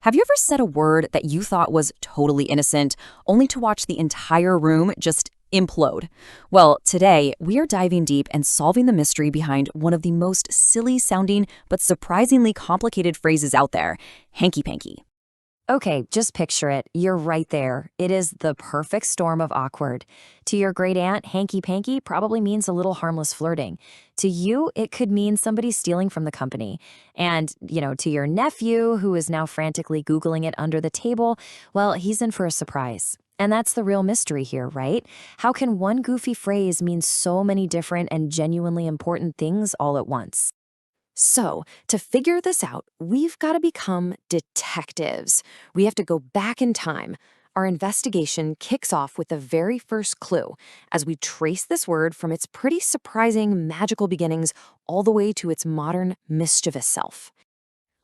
Have you ever said a word that you thought was totally innocent, only to watch the entire room just implode? Well, today we are diving deep and solving the mystery behind one of the most silly-sounding but surprisingly complicated phrases out there, hanky-panky. Okay, just picture it. You're right there. It is the perfect storm of awkward. To your great aunt, hanky-panky probably means a little harmless flirting. To you, it could mean somebody stealing from the company. And, to your nephew, who is now frantically Googling it under the table, well, he's in for a surprise. And that's the real mystery here, right? How can one goofy phrase mean so many different and genuinely important things all at once? So, to figure this out, we've got to become detectives. We have to go back in time. Our investigation kicks off with the very first clue as we trace this word from its pretty surprising magical beginnings all the way to its modern mischievous self.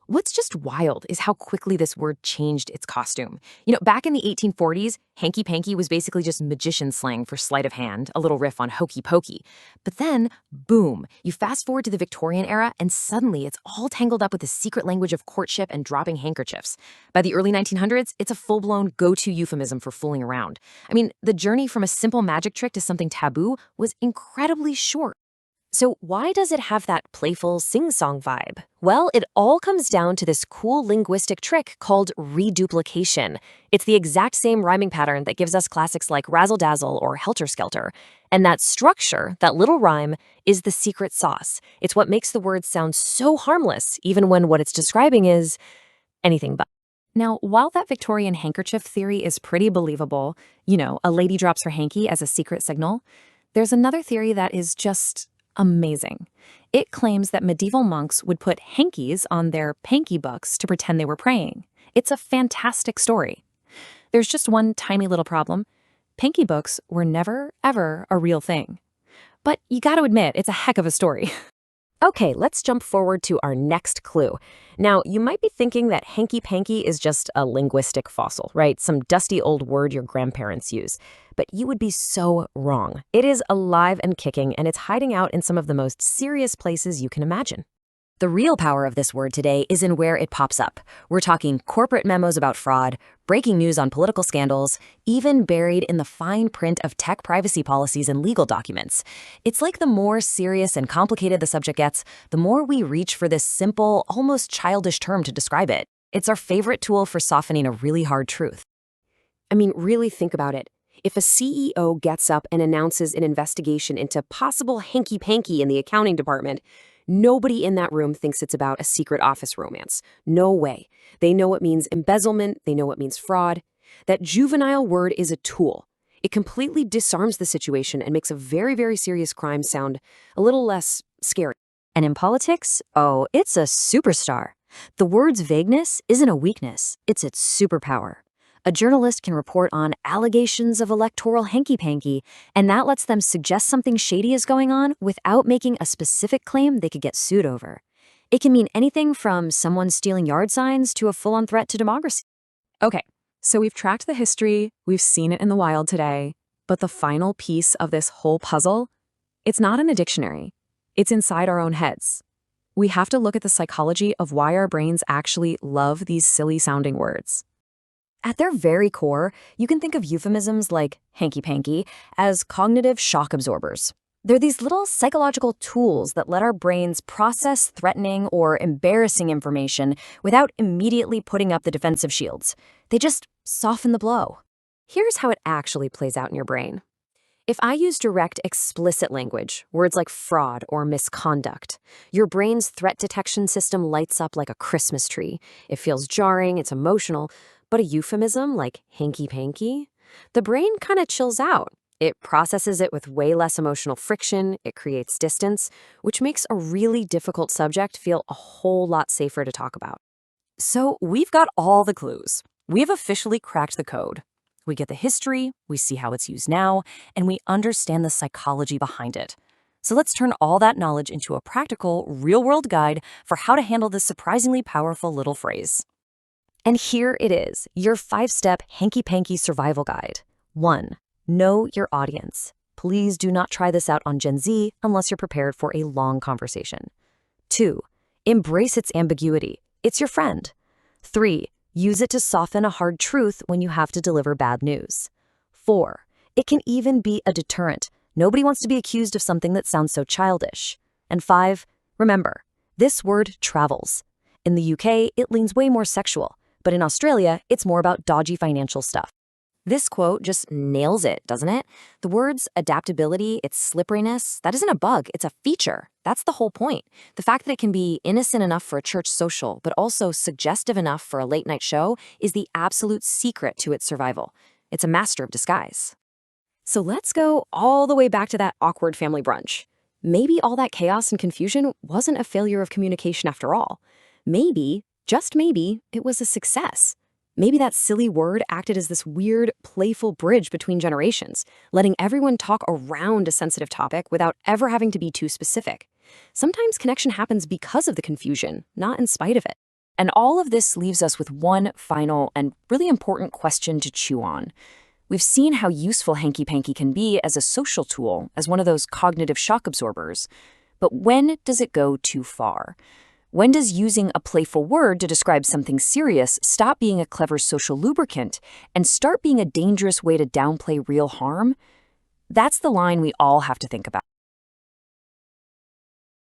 What's just wild is how quickly this word changed its costume. Back in the 1840s, hanky-panky was basically just magician slang for sleight of hand, a little riff on hokey pokey. But then, boom, you fast forward to the Victorian era and suddenly it's all tangled up with the secret language of courtship and dropping handkerchiefs. By the early 1900s, it's a full-blown go-to euphemism for fooling around. The journey from a simple magic trick to something taboo was incredibly short. So why does it have that playful sing-song vibe? Well, it all comes down to this cool linguistic trick called reduplication. It's the exact same rhyming pattern that gives us classics like razzle-dazzle or helter-skelter. And that structure, that little rhyme, is the secret sauce. It's what makes the word sound so harmless, even when what it's describing is anything but. Now, while that Victorian handkerchief theory is pretty believable, a lady drops her hanky as a secret signal, there's another theory that is just amazing. It claims that medieval monks would put hankies on their panky books to pretend they were praying. It's a fantastic story. There's just one tiny little problem. Panky books were never, ever a real thing. But you gotta admit, it's a heck of a story. Okay, let's jump forward to our next clue. Now, you might be thinking that hanky-panky is just a linguistic fossil, right? Some dusty old word your grandparents use. But you would be so wrong. It is alive and kicking, and it's hiding out in some of the most serious places you can imagine. The real power of this word today is in where it pops up. We're talking corporate memos about fraud, breaking news on political scandals, even buried in the fine print of tech privacy policies and legal documents. It's like the more serious and complicated the subject gets, the more we reach for this simple, almost childish term to describe it. It's our favorite tool for softening a really hard truth. Really think about it. If a CEO gets up and announces an investigation into possible hanky-panky in the accounting department, nobody in that room thinks it's about a secret office romance. No way. They know it means embezzlement. They know it means fraud. That juvenile word is a tool. It completely disarms the situation and makes a very, very serious crime sound a little less scary. And in politics, it's a superstar. The word's vagueness isn't a weakness. It's its superpower. A journalist can report on allegations of electoral hanky-panky, and that lets them suggest something shady is going on without making a specific claim they could get sued over. It can mean anything from someone stealing yard signs to a full-on threat to democracy. Okay, so we've tracked the history, we've seen it in the wild today, but the final piece of this whole puzzle, it's not in a dictionary. It's inside our own heads. We have to look at the psychology of why our brains actually love these silly-sounding words. At their very core, you can think of euphemisms like hanky-panky as cognitive shock absorbers. They're these little psychological tools that let our brains process threatening or embarrassing information without immediately putting up the defensive shields. They just soften the blow. Here's how it actually plays out in your brain. If I use direct, explicit language, words like fraud or misconduct, your brain's threat detection system lights up like a Christmas tree. It feels jarring, it's emotional. But a euphemism like hanky-panky, the brain kind of chills out. It processes it with way less emotional friction, it creates distance, which makes a really difficult subject feel a whole lot safer to talk about. So we've got all the clues. We've officially cracked the code. We get the history, we see how it's used now, and we understand the psychology behind it. So let's turn all that knowledge into a practical, real-world guide for how to handle this surprisingly powerful little phrase. And here it is, your 5-step hanky-panky survival guide. 1. Know your audience. Please do not try this out on Gen Z unless you're prepared for a long conversation. 2. Embrace its ambiguity. It's your friend. 3. Use it to soften a hard truth when you have to deliver bad news. 4. It can even be a deterrent. Nobody wants to be accused of something that sounds so childish. And 5, remember, this word travels. In the UK, it leans way more sexual, but in Australia, it's more about dodgy financial stuff. This quote just nails it, doesn't it? The words adaptability, its slipperiness, that isn't a bug, it's a feature. That's the whole point. The fact that it can be innocent enough for a church social, but also suggestive enough for a late-night show is the absolute secret to its survival. It's a master of disguise. So let's go all the way back to that awkward family brunch. Maybe all that chaos and confusion wasn't a failure of communication after all. Maybe, just maybe, it was a success. Maybe that silly word acted as this weird, playful bridge between generations, letting everyone talk around a sensitive topic without ever having to be too specific. Sometimes connection happens because of the confusion, not in spite of it. And all of this leaves us with one final and really important question to chew on. We've seen how useful Hanky-Panky can be as a social tool, as one of those cognitive shock absorbers. But when does it go too far? When does using a playful word to describe something serious stop being a clever social lubricant and start being a dangerous way to downplay real harm? That's the line we all have to think about.